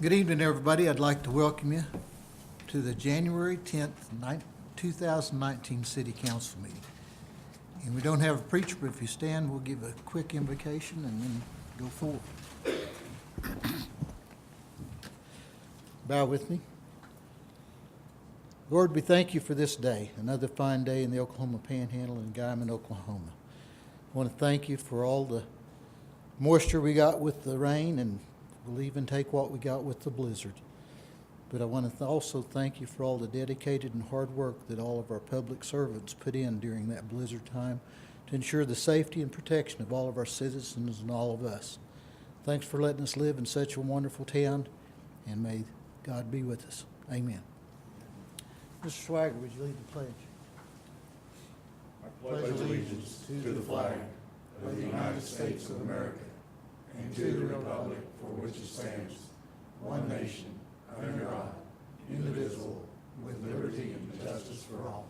Good evening, everybody. I'd like to welcome you to the January 10th, 2019 City Council meeting. And we don't have a preacher, but if you stand, we'll give a quick invocation and then go forward. Bow with me. Lord, we thank you for this day, another fine day in the Oklahoma Panhandle in Guymon, Oklahoma. I want to thank you for all the moisture we got with the rain, and we'll even take what we got with the blizzard. But I want to also thank you for all the dedicated and hard work that all of our public servants put in during that blizzard time to ensure the safety and protection of all of our citizens and all of us. Thanks for letting us live in such a wonderful town, and may God be with us. Amen. Mr. Swagger, would you lead the pledge? I pledge allegiance to the flag of the United States of America and to the republic for which it stands, one nation, under God, indivisible, with liberty and justice for all.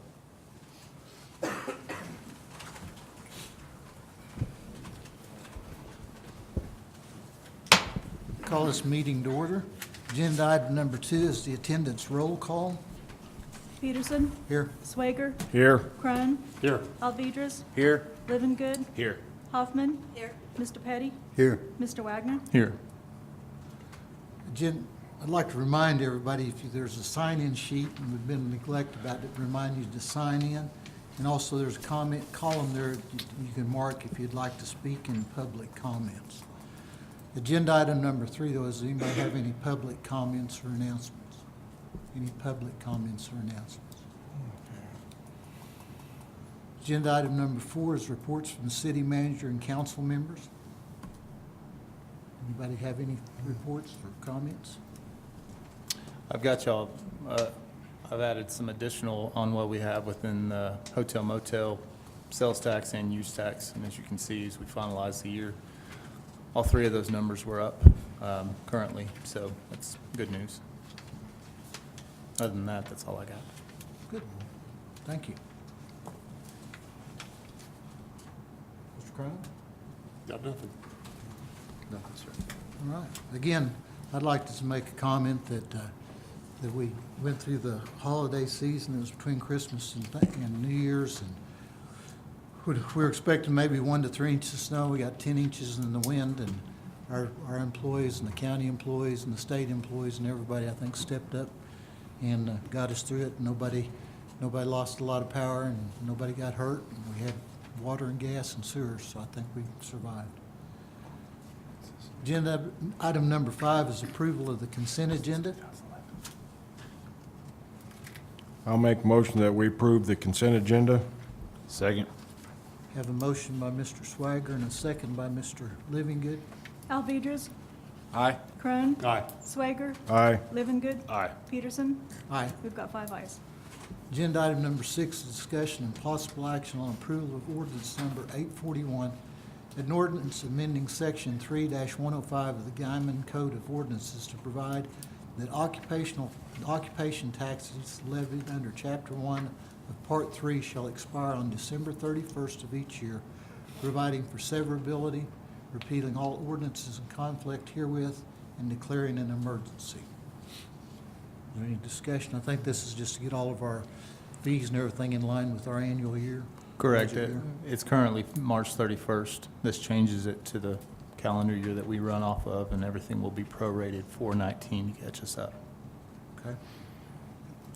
Call this meeting to order. Agenda item number 2 is the attendance roll call. Peterson. Here. Swager. Here. Crone. Here. Alvidrez. Here. Livingood. Here. Hoffman. Here. Mr. Petty. Here. Mr. Wagner. Here. I'd like to remind everybody, there's a sign-in sheet, and we've been neglected about it, remind you to sign in. And also there's a comment column there you can mark if you'd like to speak in public comments. Agenda item number 3, though, does anybody have any public comments or announcements? Any public comments or announcements? Agenda item number 4 is reports from the city manager and council members. Anybody have any reports or comments? I've got y'all, I've added some additional on what we have within the hotel motel sales tax and use tax. And as you can see, as we finalize the year, all 3 of those numbers were up currently, so that's good news. Other than that, that's all I got. Good. Thank you. Mr. Crown? Got nothing. Nothing, sir. All right. Again, I'd like to make a comment that that we went through the holiday season. It was between Christmas and New Year's, and we're expecting maybe 1 to 3 inches of snow. We got 10 inches in the wind, and our employees and the county employees and the state employees and everybody, I think, stepped up and got us through it. Nobody lost a lot of power, and nobody got hurt. And we had water and gas and sewers, so I think we survived. Agenda item number 5 is approval of the consent agenda. I'll make a motion that we approve the consent agenda. Second. Have a motion by Mr. Swagger and a second by Mr. Livingood. Alvidrez. Aye. Crone. Aye. Swager. Aye. Livingood. Aye. Peterson. Aye. We've got 5 ayes. Agenda item number 6 is discussion and possible action on approval of ordinance number 841, an ordinance amending section 3-105 of the Guymon Code of Ordinances to provide that occupation taxes levied under Chapter 1 of Part 3 shall expire on December 31st of each year, providing for severability, repealing all ordinances in conflict herewith, and declaring an emergency. Is there any discussion? I think this is just to get all of our fees and everything in line with our annual year. Correct. budget year. It's currently March 31st. This changes it to the calendar year that we run off of, and everything will be prorated for 19 to catch us up. Okay.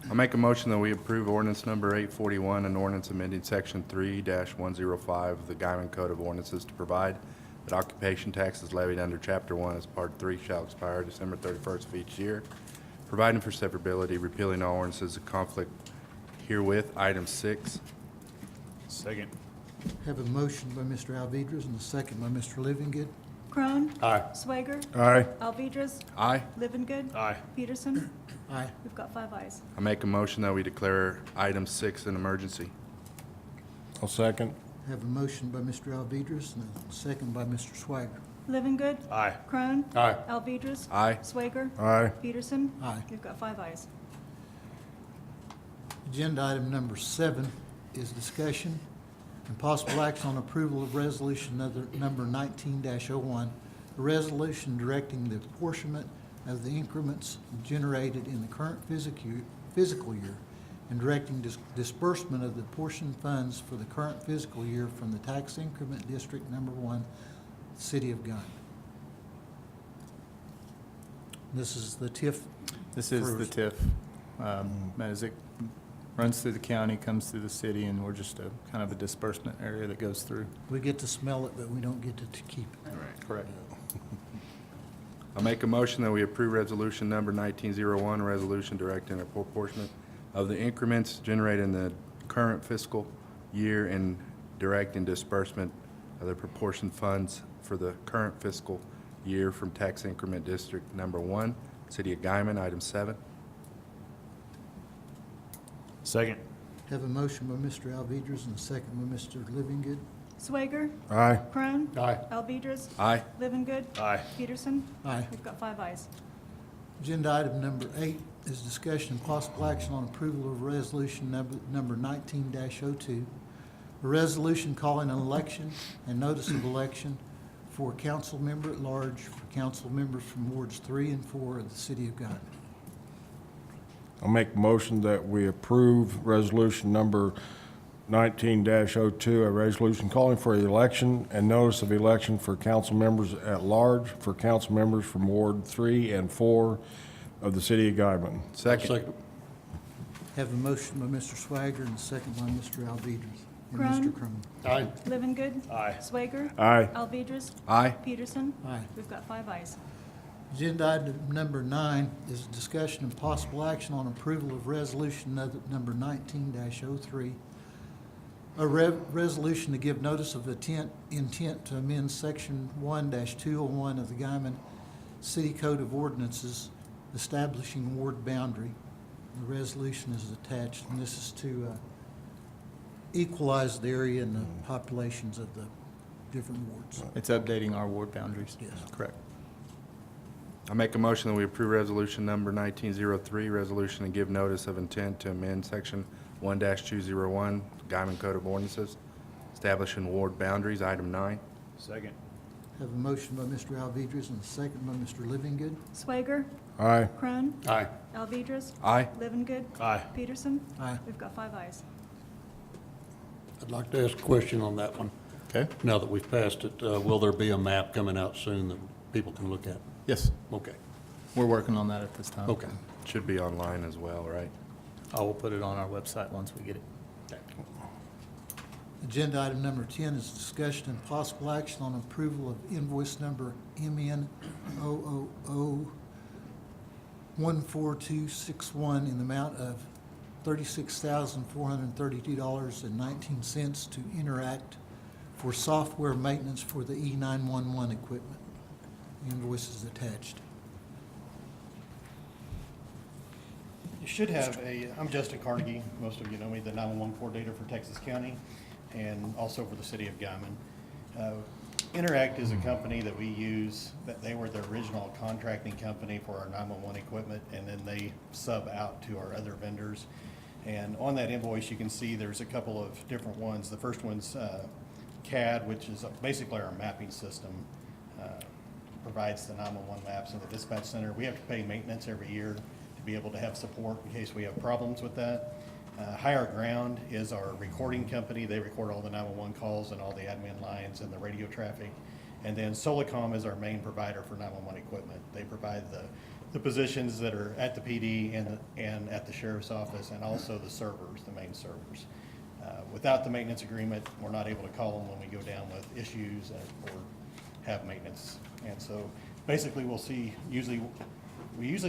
I'll make a motion that we approve ordinance number 841, an ordinance amending section 3-105 of the Guymon Code of Ordinances to provide that occupation taxes levied under Chapter 1 as Part 3 shall expire December 31st of each year, providing for severability, repealing all ordinances of conflict herewith. Item 6. Second. Have a motion by Mr. Alvidrez and a second by Mr. Livingood. Crone. Aye. Swager. Aye. Alvidrez. Aye. Livingood. Aye. Peterson. Aye. We've got 5 ayes. I make a motion that we declare item 6 an emergency. I'll second. Have a motion by Mr. Alvidrez and a second by Mr. Swagger. Livingood. Aye. Crone. Aye. Alvidrez. Aye. Swager. Aye. Peterson. Aye. We've got 5 ayes. Agenda item number 7 is discussion and possible action on approval of resolution number 19-01, a resolution directing the apportionment of the increments generated in the current fiscal year and directing disbursement of the portion funds for the current fiscal year from the tax increment district number 1, City of Guymon. This is the TIF. This is the first. TIF. As it runs through the county, comes through the city, and we're just a kind of a disbursement area that goes through. We get to smell it, but we don't get to keep it. Correct. I'll make a motion that we approve resolution number 1901, a resolution directing a proportionate of the increments generated in the current fiscal year and directing disbursement of the proportion funds for the current fiscal year from tax increment district number 1, City of Guymon, item 7. Second. Have a motion by Mr. Alvedras and a second by Mr. Livingood. Swager, Aye. Crone, Aye. Alvedras, Aye. Livingood, Aye. Peterson. Aye. We've got 5 ayes. Agenda item number 8 is discussion and possible action on approval of resolution number 19-02, a resolution calling an election and notice of election for council member at large for council members from wards 3 and 4 of the City of Guymon. I'll make a motion that we approve resolution number 19-02, a resolution calling for the election and notice of election for council members at large for council members from Ward 3 and 4 of the City of Guymon. Second. Have a motion by Mr. Swager and a second by Mr. Alvedras and Crone. Mr. Crone. Aye. Livingood. Aye. Swager. Aye. Alvedras, Aye. Peterson. Aye. We've got 5 ayes. Agenda item number 9 is a discussion and possible action on approval of resolution number 19-03, a resolution to give notice of intent to amend section 1-201 of the Guymon City Code of Ordinances establishing ward boundary. The resolution is attached, and this is to equalize the area and the populations of the different wards. It's updating our ward boundaries. Yes. Correct. I'll make a motion that we approve resolution number 1903, resolution to give notice of intent to amend section 1-201, Guymon Code of Ordinances, establishing ward boundaries, item 9. Second. Have a motion by Mr. Alvedras and a second by Mr. Livingood. Swager, Aye. Crone, Aye. Alvedras, Aye. Livingood, Aye. Peterson. Aye. We've got 5 ayes. I'd like to ask a question on that one. Okay? Now that we've passed it, will there be a map coming out soon that people can look at? Yes. Okay, We're working on that at this time. okay. Should be online as well, right? I will put it on our website once we get it. Agenda item number 10 is discussion and possible action on approval of invoice number MN000-14261 in the amount of $36,432.19 to Interact for software maintenance for the E911 equipment. The invoice is attached. You should have I'm Justin Carnegie, most of you know me, the 911 coordinator for Texas County and also for the City of Guymon. Interact is a company that we use, that they were the original contracting company for our 911 equipment, and then they sub out to our other vendors. And on that invoice, you can see there's a couple of different ones. The first one's CAD, which is basically our mapping system, provides the 911 maps in the dispatch center. We have to pay maintenance every year to be able to have support in case we have problems with that. Higher Ground is our recording company. They record all the 911 calls and all the admin lines and the radio traffic. And then Solicom is our main provider for 911 equipment. They provide the positions that are at the PD and at the sheriff's office, and also the servers, the main servers. Without the maintenance agreement, we're not able to call them when we go down with issues or have maintenance. And so basically we usually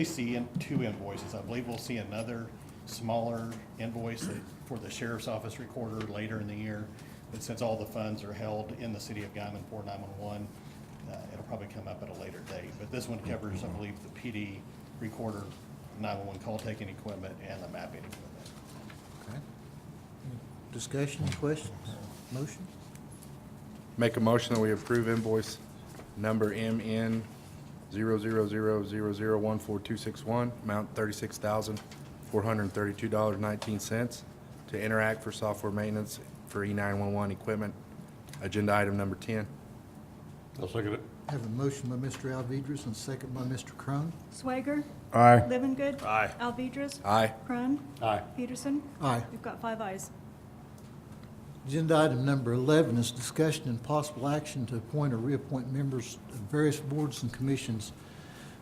see 2 invoices. I believe we'll see another smaller invoice for the sheriff's office recorder later in the year. But since all the funds are held in the City of Guymon for 911, it'll probably come up at a later date. But this one covers, I believe, the PD recorder, 911 call taking equipment, and the mapping equipment. Okay. Discussion, questions, motion? Make a motion that we approve invoice number MN 000001421, amount $36,432.19 to Interact for software maintenance for E911 equipment. Agenda item number 10. I'll second it. Have a motion by Mr. Alvedras and a second by Mr. Crone. Swager, Aye. Livengood. Aye. Alvedras. Aye. Crone, Aye. Peterson. Aye. We've got 5 ayes. Agenda item number 11 is discussion and possible action to appoint or reappoint members of various boards and commissions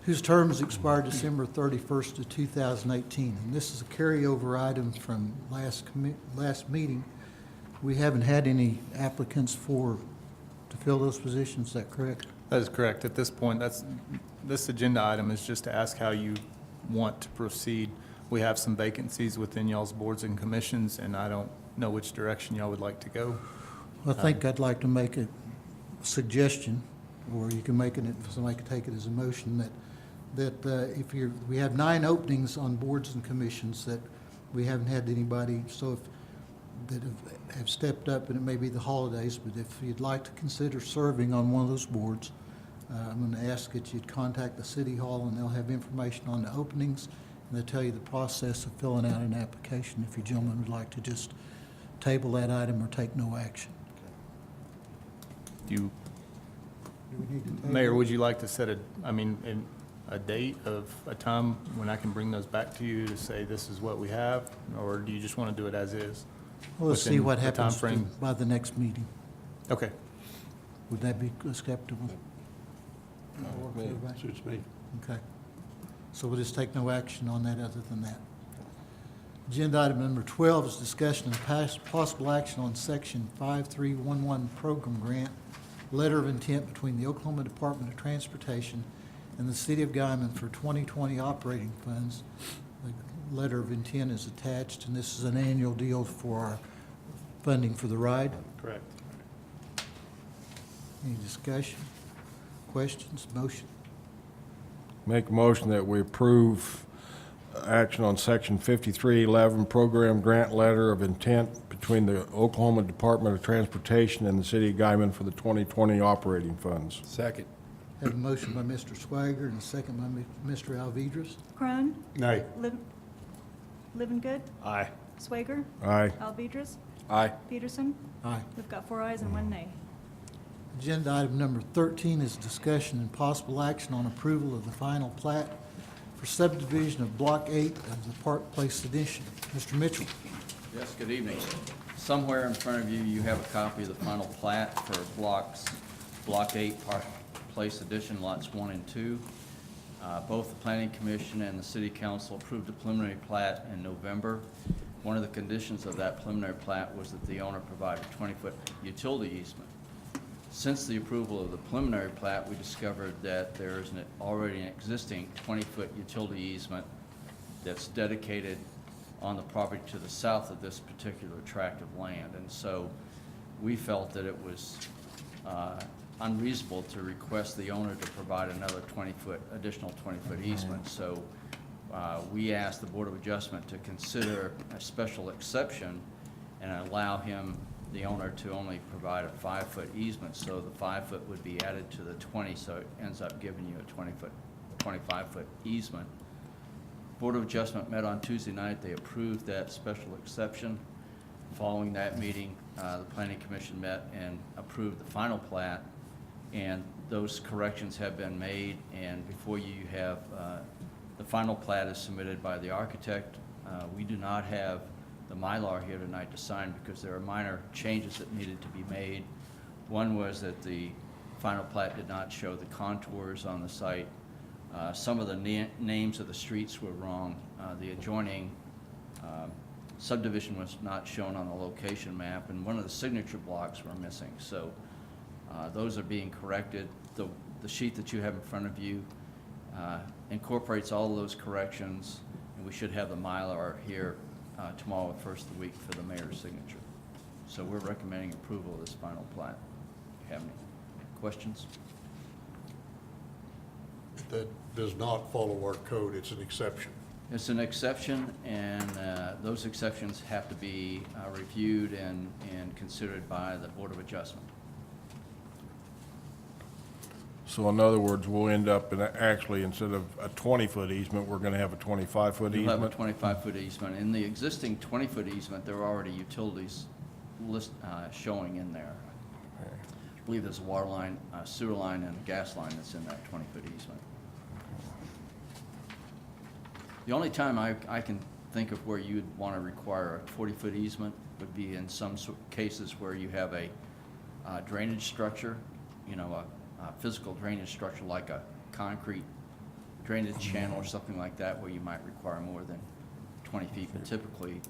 whose terms expire December 31st of 2018. And this is a carryover item from last meeting. We haven't had any applicants to fill those positions, is that correct? That is correct. At this point, this agenda item is just to ask how you want to proceed. We have some vacancies within y'all's boards and commissions, and I don't know which direction y'all would like to go. I think I'd like to make a suggestion, or you can make it, if somebody could take it as a motion, that we have 9 openings on boards and commissions that we haven't had anybody, that have stepped up, and it may be the holidays, but if you'd like to consider serving on one of those boards, I'm going to ask that you'd contact the city hall, and they'll have information on the openings, and they'll tell you the process of filling out an application if you gentlemen would like to just table that item or take no action. Do you, Do we need to table? Mayor, would you like to set a date of a time when I can bring those back to you to say this is what we have, or do you just want to do it as is? Well, let's see within what the happens timeframe? by the next meeting. Okay. Would that be acceptable? Work for everybody? Suits me. Okay. So we'll just take no action on that other than that. Agenda item number 12 is discussion and possible action on Section 5311 Program Grant, Letter of Intent between the Oklahoma Department of Transportation and the City of Guymon for 2020 operating funds. The letter of intent is attached, and this is an annual deal for our funding for the ride. Correct. Any discussion, questions, motion? Make a motion that we approve action on Section 5311 Program Grant Letter of Intent between the Oklahoma Department of Transportation and the City of Guymon for the 2020 operating funds. Second. Have a motion by Mr. Swager and a second by Mr. Alvedras. Crone, Aye. Livengood. Aye. Swager, Aye. Alvedras. Aye. Peterson. Aye. We've got 4 ayes and 1 nay. Agenda item number 13 is discussion and possible action on approval of the final plat for subdivision of Block 8 of the Park Place Edition. Mr. Mitchell. Yes, good evening. Somewhere in front of you, you have a copy of the final plat for Block 8, Park Place Edition, lots 1 and 2. Both the Planning Commission and the City Council approved a preliminary plat in November. One of the conditions of that preliminary plat was that the owner provide a 20-foot utility easement. Since the approval of the preliminary plat, we discovered that there is already an existing 20-foot utility easement that's dedicated on the property to the south of this particular tract of land. And so we felt that it was unreasonable to request the owner to provide another additional 20-foot easement. So we asked the Board of Adjustment to consider a special exception and allow the owner to only provide a 5-foot easement. So the 5-foot would be added to the 20, so it ends up giving you a 25-foot easement. Board of Adjustment met on Tuesday night. They approved that special exception. Following that meeting, the Planning Commission met and approved the final plat, and those corrections have been made, and before you have the final plat is submitted by the architect. We do not have the Mylar here tonight to sign because there are minor changes that needed to be made. One was that the final plat did not show the contours on the site. Some of the names of the streets were wrong. The adjoining subdivision was not shown on the location map, and one of the signature blocks were missing. So those are being corrected. The sheet that you have in front of you incorporates all of those corrections, and we should have the Mylar here tomorrow, first of the week, for the mayor's signature. So we're recommending approval of this final plat. Have any questions? That does not follow our code, it's an exception. It's an exception, and those exceptions have to be reviewed and considered by the Board of Adjustment. So in other words, we'll end up in actually, instead of a 20-foot easement, we're going to have a 25-foot You'll have a easement? 25-foot easement. In the existing 20-foot easement, there are already utilities showing in there. believe there's a water line, sewer line, and a gas line that's in that 20-foot easement. The only time I can think of where you'd want to require a 40-foot easement would be in some cases where you have a drainage structure, you know, a physical drainage structure like a concrete drainage channel or something like that, where you might require more than 20 feet, but typically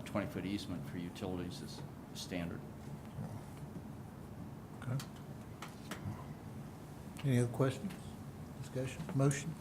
20-foot easement for utilities is standard. Okay. Any other questions, discussion, motion?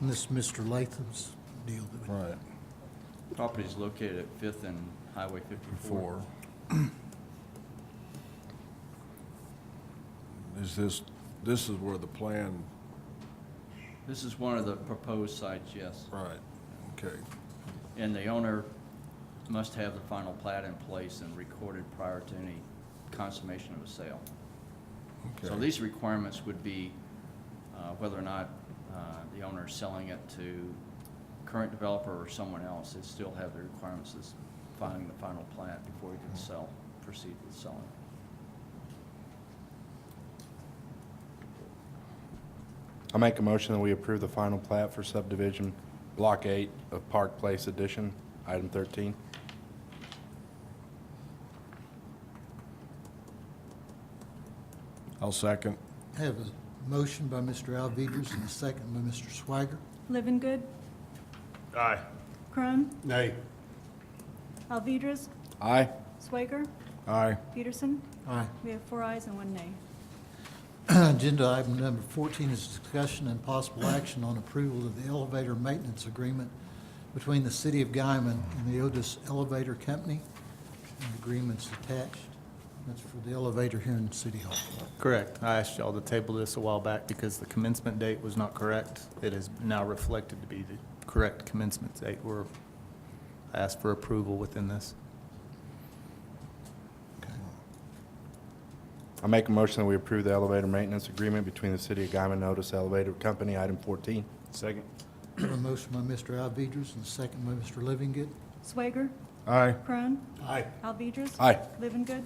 And this is Mr. Latham's deal that we. Right. Property is located at 5th and Highway 54. Is this is where the plan, This is one of the proposed sites, yes. right, okay. And the owner must have the final plat in place and recorded prior to any consummation of a sale. So Okay. these requirements would be whether or not the owner is selling it to current developer or someone else. They still have the requirements of filing the final plat before he can proceed with selling. I'll make a motion that we approve the final plat for subdivision Block 8 of Park Place Edition, item 13. I'll second. I have a motion by Mr. Alvedras and a second by Mr. Swiger. Living Good, Aye. Crone, Nay. Alvedras, Aye. Swager, Aye. Peterson. Aye. We have 4 ayes and 1 nay. Agenda item number 14 is discussion and possible action on approval of the elevator maintenance agreement between the City of Guymon and the Otis Elevator Company. And the agreement's attached. That's for the elevator here in City Hall. Correct. I asked y'all to table this a while back because the commencement date was not correct. It is now reflected to be the correct commencement date. We're asked for approval within this. Okay. I'll make a motion that we approve the elevator maintenance agreement between the City of Guymon and Otis Elevator Company, item 14. Second. I have a motion by Mr. Alvedras and a second by Mr. Livingood. Swager, Aye. Crone, Aye. Alvedras. Aye. Living Good,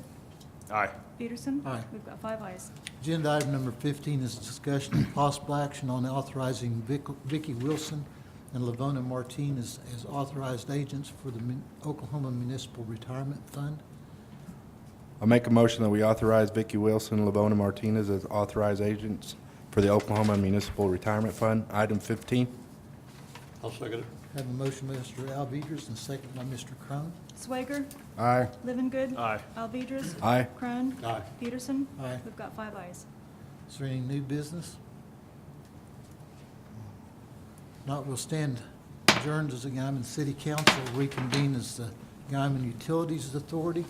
Aye. Peterson. Aye. We've got 5 ayes. Agenda item number 15 is discussion and possible action on authorizing Vicki Wilson and Lavona Martin as authorized agents for the Oklahoma Municipal Retirement Fund. I'll make a motion that we authorize Vicki Wilson and Lavona Martinez as authorized agents for the Oklahoma Municipal Retirement Fund, item 15. I'll second it. Have a motion by Mr. Alvedras and a second by Mr. Crone. Swager, Aye. Living Good. Aye. Alvedras. Aye. Crone. Aye. Peterson. Aye. We've got 5 ayes. Is there any new business? Not, we'll stand adjourned as the Guymon City Council, reconvene as the Guymon Utilities Authority.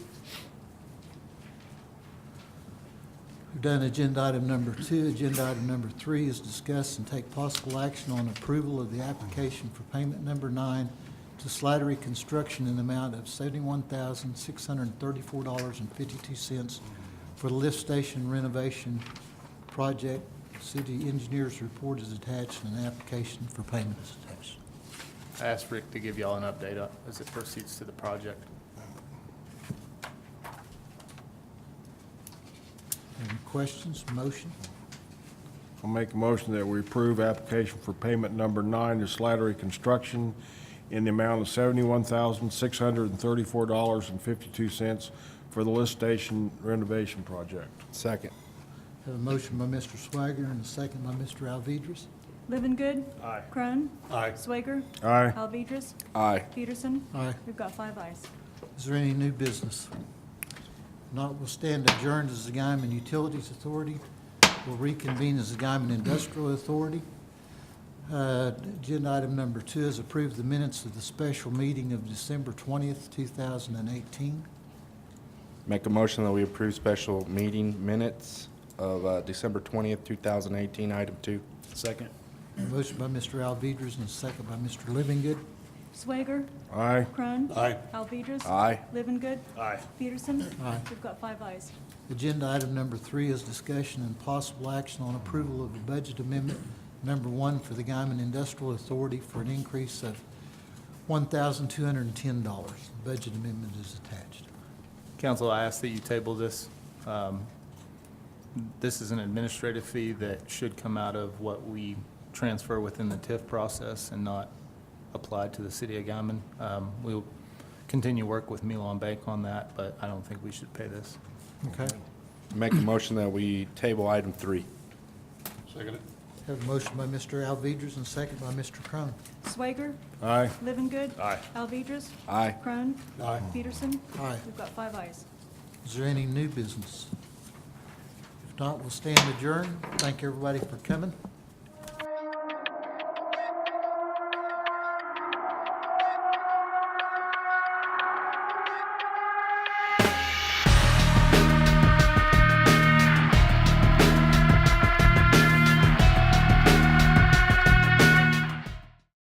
We've done agenda item number 2. Agenda item number 3 is discuss and take possible action on approval of the application for payment number 9 to Slattery Construction in the amount of $71,634.52 for the lift station renovation project. City engineer's report is attached and an application for payment is attached. I asked Rick to give y'all an update as it proceeds to the project. Any questions, motion? I'll make a motion that we approve application for payment number 9 to Slattery Construction in the amount of $71,634.52 for the lift station renovation project. Second. Have a motion by Mr. Swiger and a second by Mr. Alvedras. Living Good. Aye. Crone. Aye. Swager, Aye. Alvedras. Aye. Peterson. Aye. We've got 5 ayes. Is there any new business? Not, we'll stand adjourned as the Guymon Utilities Authority. We'll reconvene as the Guymon Industrial Authority. Agenda item number 2 is approve the minutes of the special meeting of December 20th, 2018. Make a motion that we approve special meeting minutes of December 20th, 2018, item 2. Second. A motion by Mr. Alvedras and a second by Mr. Livingood. Swager, Aye. Crone. Aye. Alvedras. Aye. Living. Aye. Peterson. Aye. We've got 5 ayes. Agenda item number 3 is discussion and possible action on approval of a budget amendment number 1 for the Guymon Industrial Authority for an increase of $1,210. The budget amendment is attached. Council, I ask that you table this. This is an administrative fee that should come out of what we transfer within the TIF process and not applied to the city of Guymon. We'll continue work with Milan Bank on that, but I don't think we should pay this. Okay. Make a motion that we table item 3. Second it. Have a motion by Mr. Alvedras and a second by Mr. Crone. Swager, Aye. Living. Aye. Alvedras. Aye. Crone. Aye. Peterson. Aye. We've got 5 ayes. Is there any new business? If not, we'll stand adjourned. Thank everybody for coming.